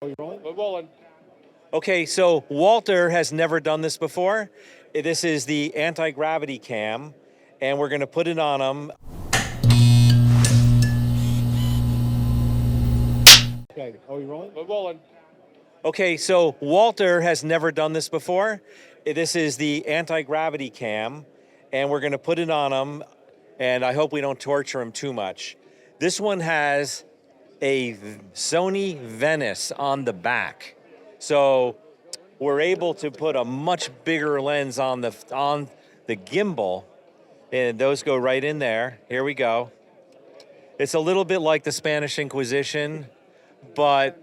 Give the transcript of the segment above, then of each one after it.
Are we rolling? We're rolling. Okay, so Walter has never done this before. This is the AntigravityCam, and we're going to put it on him. Okay, are we rolling? We're rolling. Okay, so Walter has never done this before. This is the AntigravityCam, and we're going to put it on him, and I hope we don't torture him too much. This one has a Sony Venice on the back. So we're able to put a much bigger lens on the gimbal, and those go right in there. Here we go. It's a little bit like the Spanish Inquisition, but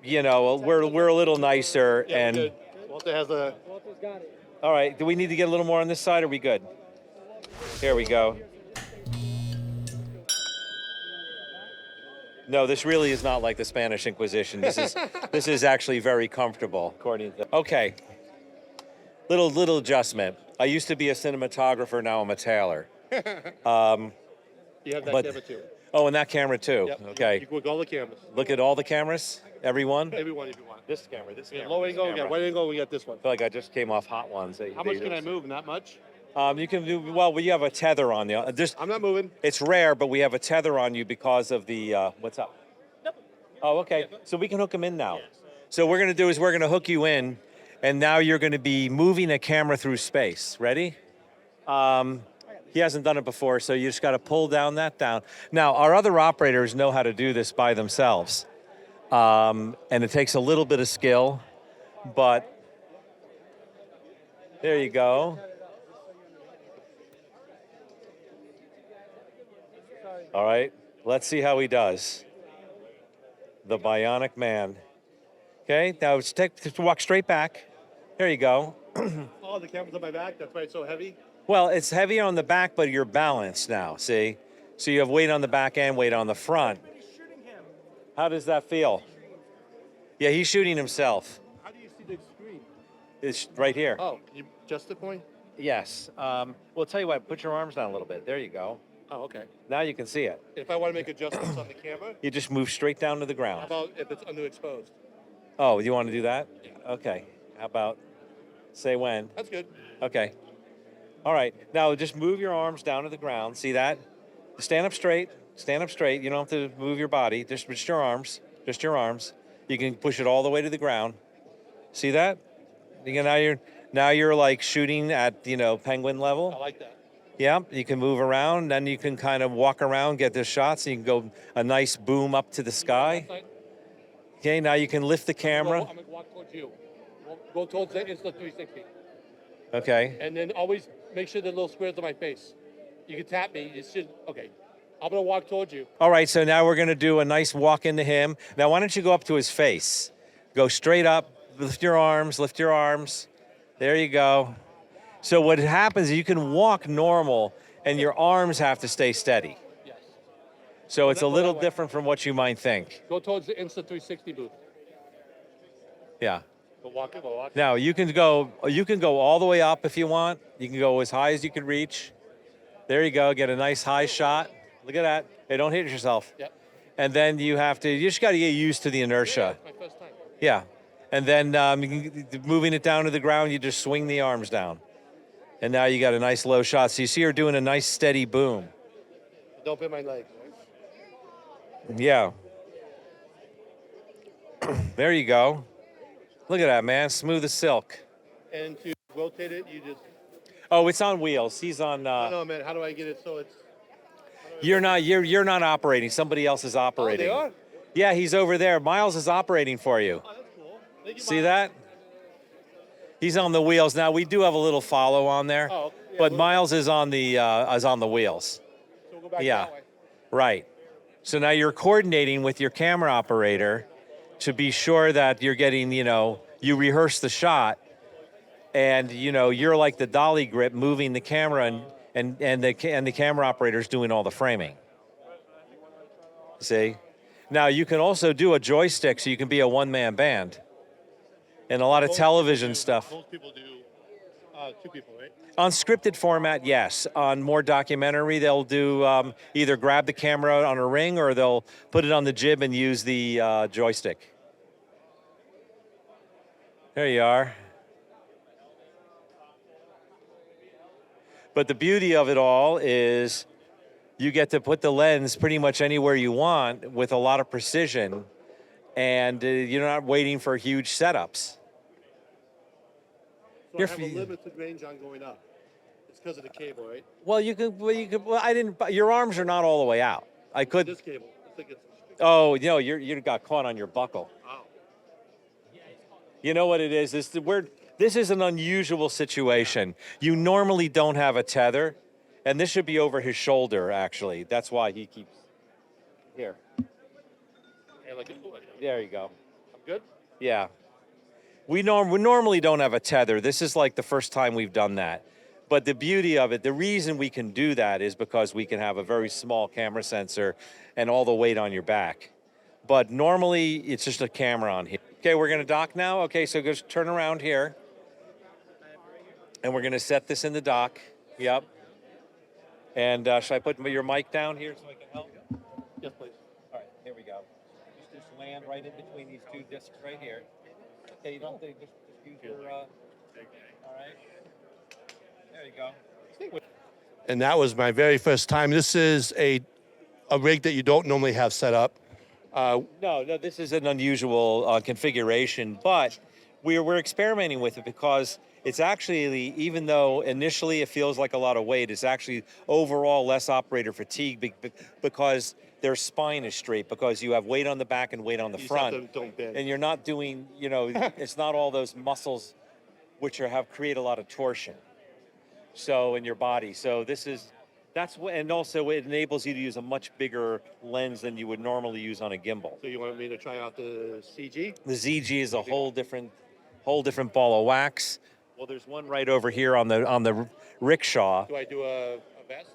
you know, we're a little nicer. Yeah, and good. Walter has a. Walter's got it. All right, do we need to get a little more on this side, or are we good? Here we go. No, this really is not like the Spanish Inquisition. This is actually very comfortable, according to. Okay, little adjustment. I used to be a cinematographer. Now I'm a tailor. You have that camera too. Oh, and that camera too. Yep. Okay. You can work all the cameras. Look at all the cameras. Everyone. Everyone if you want. This camera. This camera. Low this angle. Yeah. camera. Wide angle. We got this one. I feel like I just came off Hot Ones. How much can I move? Not much. You can do well. We have a tether on you. I'm not moving. It's rare, but we have a tether on you because of the. What's up? Oh, okay. So we can hook him in now. So what we're going to do is we're going to hook you in, and now you're going to be moving a camera through space. Ready? He hasn't done it before, so you just got to pull that down. Now, our other operators know how to do this by themselves, and it takes a little bit of skill, but there you go. All right, let's see how he does. The Bionic Man. Okay, now just walk straight back. There you go. Oh, the camera's on my back. That's why it's so heavy. Well, it's heavy on the back, but you're balanced now, see? So you have weight on the back and weight on the front. How does that feel? Yeah, he's shooting himself. How do you see the screen? It's right here. Oh, you just the point? Yes. Well, tell you what, put your arms down a little bit. There you go. Oh, okay. Now you can see it. If I want to make adjustments on the camera, You just move straight down to the how ground. about if it's underexposed? Oh, you want to do that? Yeah. Okay. How about say when? That's good. Okay. All right. Now just move your arms down to the ground. See that? Stand up straight. Stand up straight. You don't have to move your body. Just your arms. Just your arms. You can push it all the way to the ground. See that? Now you're like shooting at, penguin I level. like that. Yeah. You can move around. Then you can kind of walk around, get the shots. And you can go a nice boom up to the sky. Okay. Now you can lift the camera. I'm going to walk towards you. Go towards the Insta 360. Okay. And then always make sure the little squares on my face. You can tap me. It's just, okay. I'm going to walk towards you. All right, so now we're going to do a nice walk into him. Now, why don't you go up to his face? Go straight up, lift your arms, lift your arms. There you go. So what happens is you can walk normal, and your arms have to stay steady. Yes. So it's a that little way. different from what you might think. Go towards the Insta 360 booth. Yeah. Go walk it, go walk it. Now, you can go all the way up if you want. You can go as high as you can reach. There you go, get a nice high shot. Look at that. Hey, don't hit yourself. Yep. And then you just got to get used to the inertia. Yeah, it's my first time. Yeah, and then moving it down to the ground, you just swing the arms down. And now you got a nice low shot. So you see her doing a nice steady boom. Don't bend my leg. Yeah. There you go. Look at that, man, smooth as silk. And to rotate it, you just... Oh, it's on wheels. He's on, No, man, how do I get it so it's... you're not operating. Somebody else is operating. Oh, they are? Yeah, he's over there. Miles is operating for you. Oh, that's cool. Thank you, See Mom. that? He's on the wheels. Now, we do have a little follow on there, Oh, yeah, but we'll- Miles is on the wheels. So we'll go back Yeah. that way. Right. So now you're coordinating with your camera operator to be sure that you're getting, you rehearse the shot, and you're like the dolly grip moving the camera, and the camera operator's doing all the framing. See? Now you can also do a joystick, so you can be a one-man band. And a lot of television stuff. Most people do two people, right? On scripted format, yes. On more documentary, they'll do either grab the camera on a ring or they'll put it on the jib and use the joystick. There you are. But the beauty of it all is you get to put the lens pretty much anywhere you want with a lot of precision, and you're not waiting for huge setups. So I have a limited range on going up. It's because of the cable, right? Well, well, I didn't. Your arms are not all the way out. I could. This cable. I think it's. Oh, you know, you got caught on your buckle. Oh. You know what it is? This is an unusual situation. You normally don't have a tether, and this should be over his shoulder. Actually, that's why he keeps. Here. Hey, like, There you go. I'm good. Yeah. We normally don't have a tether. This is like the first time we've done that. But the beauty of it, the reason we can do that is because we can have a very small camera sensor and all the weight on your back. But normally it's just a camera on here. Okay, we're gonna dock now. Okay, so just turn around here. And we're gonna set this in the dock. Yep. And should I put your mic down here so I can help? Yes, please. All right, here we go. Just land right in between these two discs right here. Okay, you don't have to just use your, all right. There you go. And that was my very first time. This is a rig that you don't normally have set up. No, this is an unusual configuration, but we're experimenting with it because it's actually, even though initially it feels like a lot of weight, it's actually overall less operator fatigue because their spine is straight, because you have weight on the back and weight on the front. Don't bend. And you're not doing, it's not all those muscles which create a lot of torsion. So in your body. So and also it enables you to use a much bigger lens than you would normally use on a gimbal. So you want me to try out the CG? The ZEEGee is a whole different ball of wax. Well, there's one right over here on the rickshaw. Do I do a vest?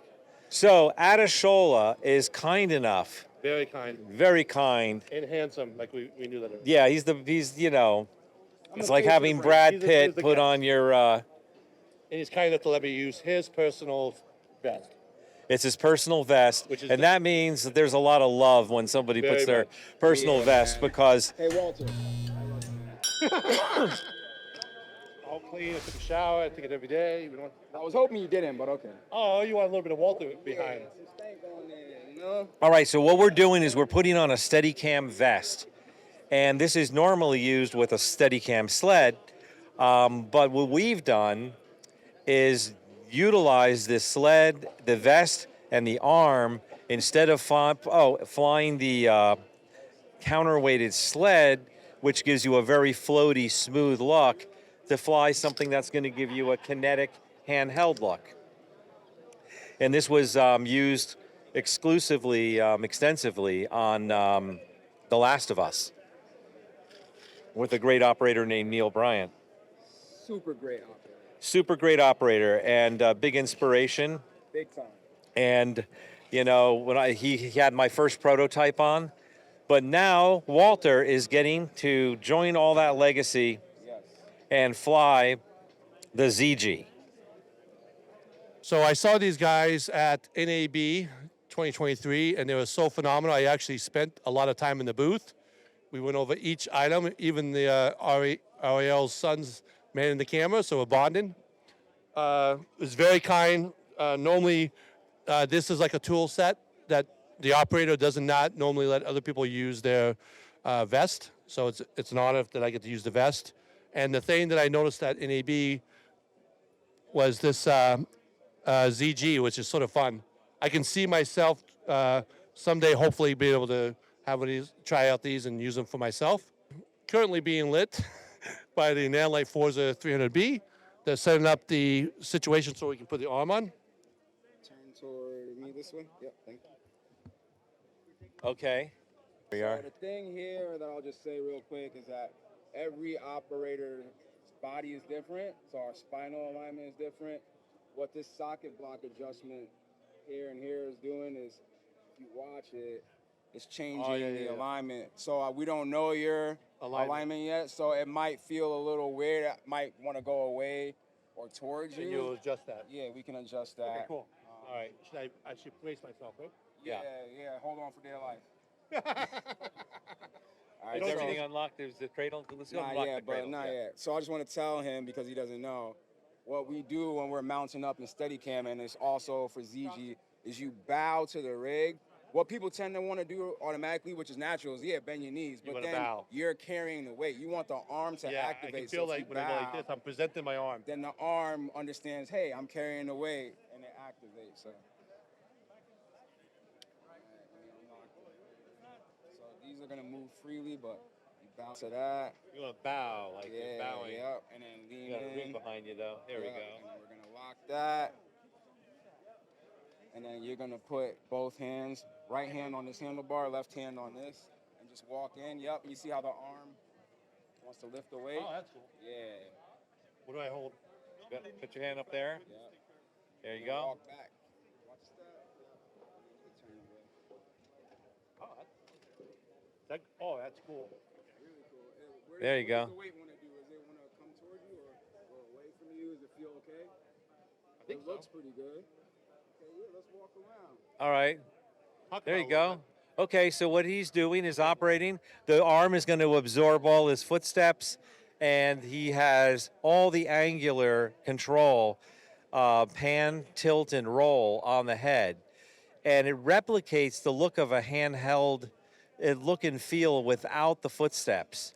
So Adeshola is kind enough. Very kind. Very kind. And handsome, like we knew that. Yeah, he's it's like having Brad Pitt put on your. And he's kind enough to let me use his personal vest. It's his personal vest, and that means that there's a lot of love when somebody puts their personal vest because. Hey, Walter. All clean. I took a shower. I take it every day. I was hoping you didn't, but okay. Oh, you want a little bit of Walter behind. All right, so what we're doing is we're putting on a Steadicam vest, and this is normally used with a Steadicam sled, but what we've done is utilize this sled, the vest, and the arm instead of flying the counterweighted sled, which gives you a very floaty, smooth look, to fly something that's going to give you a kinetic, handheld look. And this was used exclusively, extensively on The Last of Us with a great operator named Neil Bryant. Super great operator. Super great operator and big inspiration. Big time. And, when he had my first prototype on, but now Walter is getting to join all that legacy and fly the ZEEGee. So I saw these guys at NAB 2023, and they were so phenomenal. I actually spent a lot of time in the booth. We went over each item, even the Ariel's son's manning the camera, so we're bonding. It was very kind. Normally, this is like a tool set that the operator does not normally let other people use their vest, so it's an honor that I get to use the vest. And the thing that I noticed at NAB was this ZEEGee, which is sort of fun. I can see myself someday hopefully be able to have one of these, try out these and use them for myself. Currently being lit by the NANLITE Forza 300B. They're setting up the situation so we can put the arm on. Turn toward me this way. Yep, thank you. Okay. Here we are. So the thing here that I'll just say real quick is that every operator's body is different, so our spinal alignment is different. What this socket block adjustment here and here is doing is, if you watch it, it's changing the alignment. So we don't know your alignment yet, so it might feel a little weird. It might want to go away or towards you. And you'll adjust that. Yeah, we can adjust that. Okay, cool. All right. I should brace myself, right? Yeah. Hold on for dear life. All right, Is so- everything unlocked? There's the cradle. Let's go Not unlock yet, the cradle. but not yet. So I just want to tell him, because he doesn't know, what we do when we're mounting up in Steadicam, and it's also for ZEEGEE, is you bow to the rig. What people tend to want to do automatically, which is natural, is bend your knees, You but wanna then bow. you're carrying the weight. You want the arm to Yeah, activate. I can so feel if like you when I go like bow, this, I'm presenting my arm. then the arm understands, hey, I'm carrying the weight, and it activates. So. So these are gonna move freely, but you bow to that. You want to bow, like you're bowing. Yep, and then lean You got a rig in. behind you, though. There we Yep, go. And then we're gonna lock that. And then you're gonna put both hands, right hand on this handlebar, left hand on this, and just walk in. Yep, you see how the arm wants to lift the weight? Oh, that's cool. Yeah. What do I hold? Put your hand up there. Yep. There you And go. Walk back. Watch that. You can turn away. Oh, that's cool. Really cool. Where There you what go. does the weight want to do? Does it want to come towards you or away from you? Does it feel okay? I think It looks pretty good. Okay, yeah, let's walk around. All right. Talk There about you a little go. Okay, so what he's doing is operating. The arm is going to absorb all his footsteps, and he has all the angular control, pan, tilt, and roll on the head. And it replicates the look of a handheld look and feel without the footsteps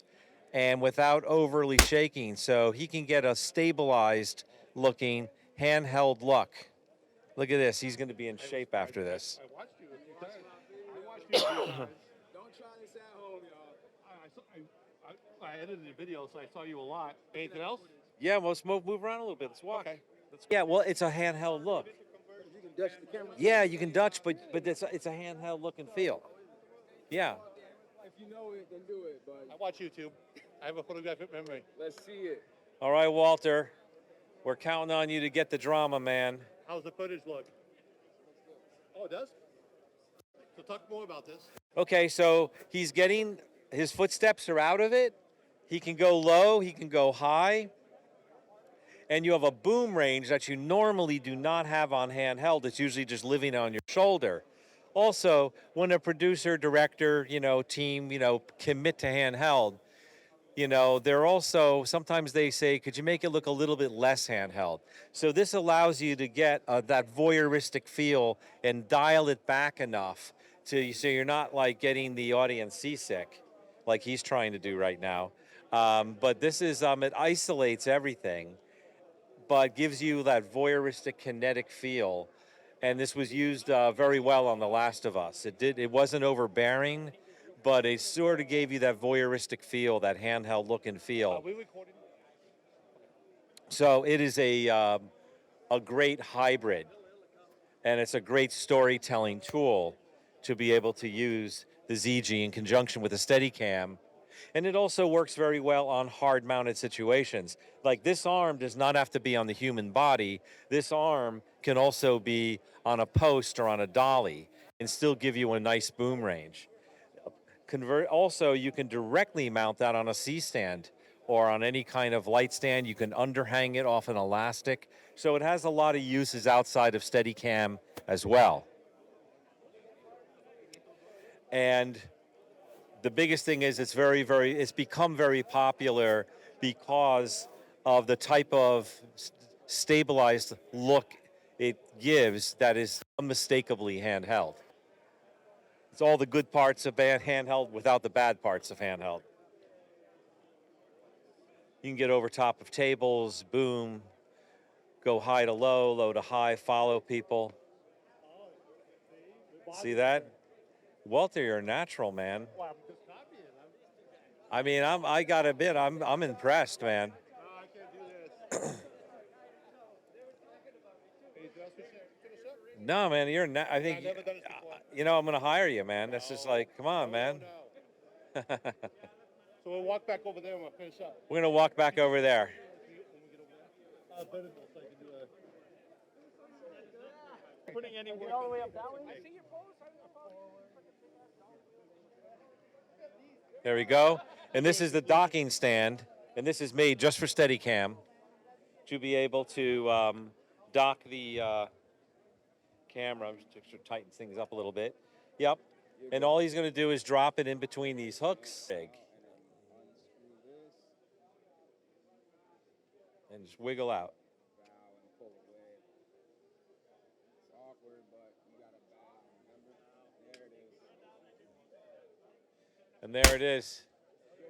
and without overly shaking. So he can get a stabilized looking handheld look. Look at this. He's going to be in shape after this. I watched you. I watched you. Don't try this at home, y'all. I edited the video, so I saw you a lot. Anything else? Yeah, well, let's move around a little bit. Let's walk. Okay. Yeah, well, it's a handheld look. You can Dutch the camera. Yeah, you can Dutch, but it's a handheld look and feel. Yeah. If you know it, then do it. But I watch YouTube. I have a photographic memory. let's see it. All right, Walter. We're counting on you to get the drama, man. How's the footage look? Oh, it does? So talk more about this. Okay, so he's getting his footsteps are out of it. He can go low, he can go high. And you have a boom range that you normally do not have on handheld. It's usually just living on your shoulder. Also, when a producer, director, team, commit to handheld, they're also, sometimes they say, could you make it look a little bit less handheld? So this allows you to get that voyeuristic feel and dial it back enough so you're not like getting the audience seasick like he's trying to do right now. But this is, it isolates everything, but gives you that voyeuristic kinetic feel. And this was used very well on The Last of Us. It wasn't overbearing, but it sort of gave you that voyeuristic feel, that handheld look and feel. Are we recording? So it is a great hybrid, and it's a great storytelling tool to be able to use the ZEEGEE in conjunction with the Steadicam. And it also works very well on hard-mounted situations. Like this arm does not have to be on the human body. This arm can also be on a post or on a dolly and still give you a nice boom range. Also, you can directly mount that on a C-stand or on any kind of light stand. You can underhang it off an elastic. So it has a lot of uses outside of Steadicam as well. And the biggest thing is it's become very popular because of the type of stabilized look it gives that is unmistakably handheld. It's all the good parts of handheld without the bad parts of handheld. You can get over top of tables, boom, go high to low, low to high, follow people. See that? Walter, you're a natural, man. Well, I'm just copying. I mean, I gotta admit, I'm impressed, man. I can't do this. Anything else we should finish up? No, man, I think, I've never done this before. I'm gonna hire you, man. That's just like, come on, man. No. So we'll walk back over there and we'll finish up. We're gonna walk back over there. When we get over there. So I can do a... Putting any work. All the way up that way? There we go. And this is the docking stand, and this is made just for Steadicam to be able to dock the camera. I'm just to tighten things up a little bit. Yep. And all he's going to do is drop it in between these hooks. Big. and just wiggle out. valve and pull away. It's awkward, but you gotta bow. Remember? There it is. And there it is.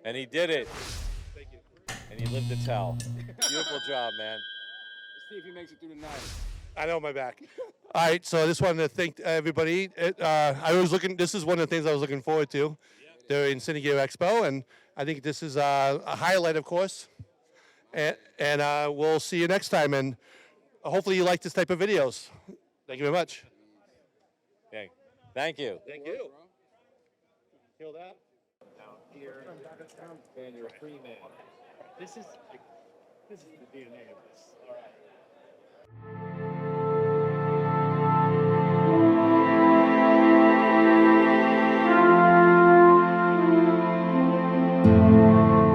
And he did it. Thank you. And he lived to tell. Beautiful job, man. Let's see if he makes it through the night. I know my back. All right, so I just wanted to thank everybody. I was looking. This is one of the things I was looking forward to. They're in Cine Gear Expo, and I think this is a highlight, of course. And we'll see you next time. And hopefully you like this type of videos. Thank you very much. Okay. Thank you. Thank you. Bro. Kill that. Here, and you're a free man. This is the DNA of this. All right.